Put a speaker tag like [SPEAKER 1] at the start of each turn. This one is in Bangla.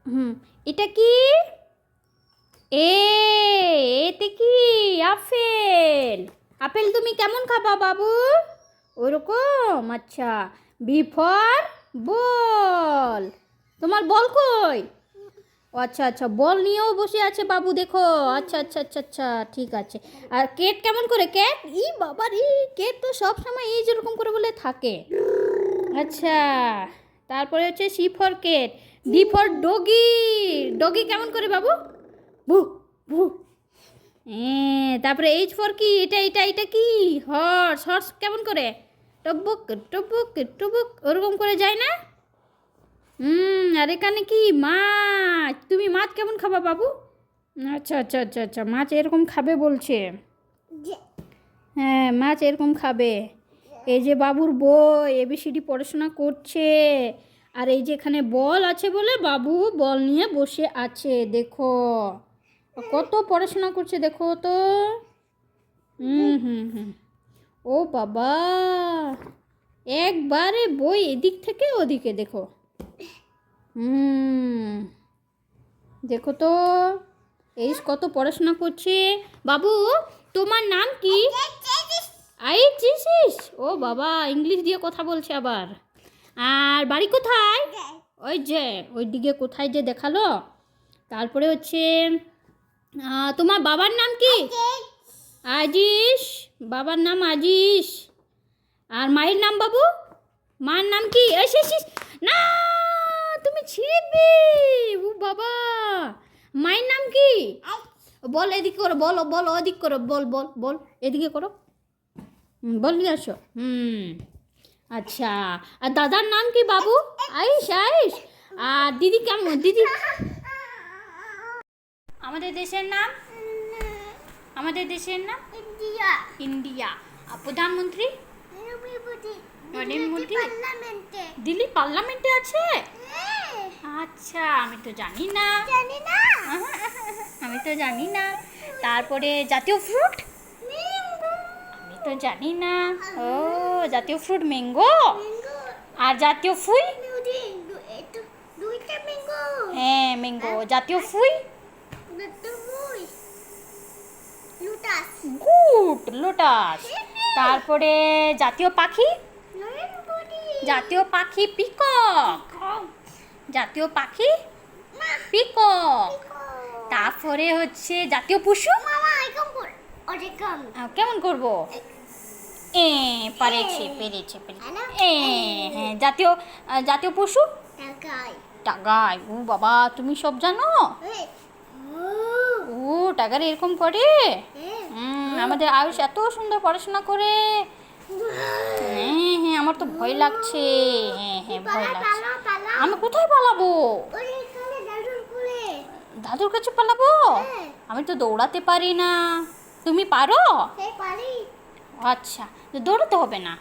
[SPEAKER 1] হুম, এটা কি? এতে কি? আপেল। আপেল তুমি কেমন খাবা বাবু? ওরকম, আচ্ছা। B for ball. তোমার বল কই? ও আচ্ছা আচ্ছা, বল নিয়েও বসে আছে বাবু, দেখো। আচ্ছা আচ্ছা আচ্ছা আচ্ছা, ঠিক আছে। আর কেট কেমন করে? কেট বাবা রে, কেট তো সব সময় এই যেরকম করে বলে থাকে। আচ্ছা, তারপরে হচ্ছে C for cat. D for doggy. Doggy কেমন করে বাবু? ভু ভু। তারপরে এইচ ফর কি? এটা কি? হর্স। হর্স কেমন করে? টকবক টকবক টুবুক, ওরকম করে যায় না? আর এখানে কি? মাছ। তুমি মাছ কেমন খাবা বাবু? আচ্ছা আচ্ছা আচ্ছা আচ্ছা, মাছ এরকম খাবে বলছে। হ্যাঁ, মাছ এরকম খাবে। এই যে বাবুর বই এবিসিডি পড়াশোনা করছে। আর এই যে এখানে বল আছে বলে বাবু বল নিয়ে বসে আছে, দেখো। কত পড়াশোনা করছে দেখো তো। হুম। ও বাবা, একবারে বই এদিক থেকে ওদিকে, দেখো। দেখো তো, এই কত পড়াশোনা করছে বাবু। তোমার নাম কি? আইচিস। ও বাবা, ইংলিশ দিয়ে কথা বলছে আবার। আর বাড়ি কোথায়? ওই যে ওই দিকে কোথায় যে দেখালো। তারপরে হচ্ছে তোমার বাবার নাম কি? আজিস। বাবার নাম আজিস। আর মায়ের নাম বাবু? মার নাম কি? না, তুমি ছিড়বে। ও বাবা, মায়ের নাম কি? বল এদিকে করো, বলো বলো, ওদিক করো, বল বল বল, এদিকে করো। বল নিয়ে আসো। আচ্ছা, আর দাদার নাম কি বাবু? আয়ুষ। আয়ুষ। আর দিদি কেমন? দিদি আমাদের দেশের নাম? আমাদের দেশের নাম ইন্ডিয়া। ইন্ডিয়া। আর প্রধানমন্ত্রী? প্রধানমন্ত্রী দিল্লি পার্লামেন্টে আছে। আচ্ছা, আমি তো জানি না। আমি তো জানি না। তারপরে জাতীয় ফ্রুট? আমি তো জানি না। ও, জাতীয় ফ্রুট ম্যাঙ্গো। আর জাতীয় ফুল? হ্যাঁ, ম্যাঙ্গো। জাতীয় ফুল? Good, lotus. তারপরে জাতীয় পাখি? জাতীয় পাখি পিকক। জাতীয় পাখি পিকক। তারপরে হচ্ছে জাতীয় পশু? কেমন করবো? পেরেছে। হ্যাঁ, জাতীয় জাতীয় পশু? টাগাই। ও বাবা, তুমি সব জানো। ও, টাগার এরকম করে? আমাদের আয়ুষ এত সুন্দর পড়াশোনা করে। হ্যাঁ, আমার তো ভয় লাগছে। হ্যাঁ, ভয় লাগছে। আমি কোথায় পালাবো? দাদুর কাছে পালাবো? আমি তো দৌড়াতে পারি না। তুমি পারো? আচ্ছা, দৌড়াতে হবে না।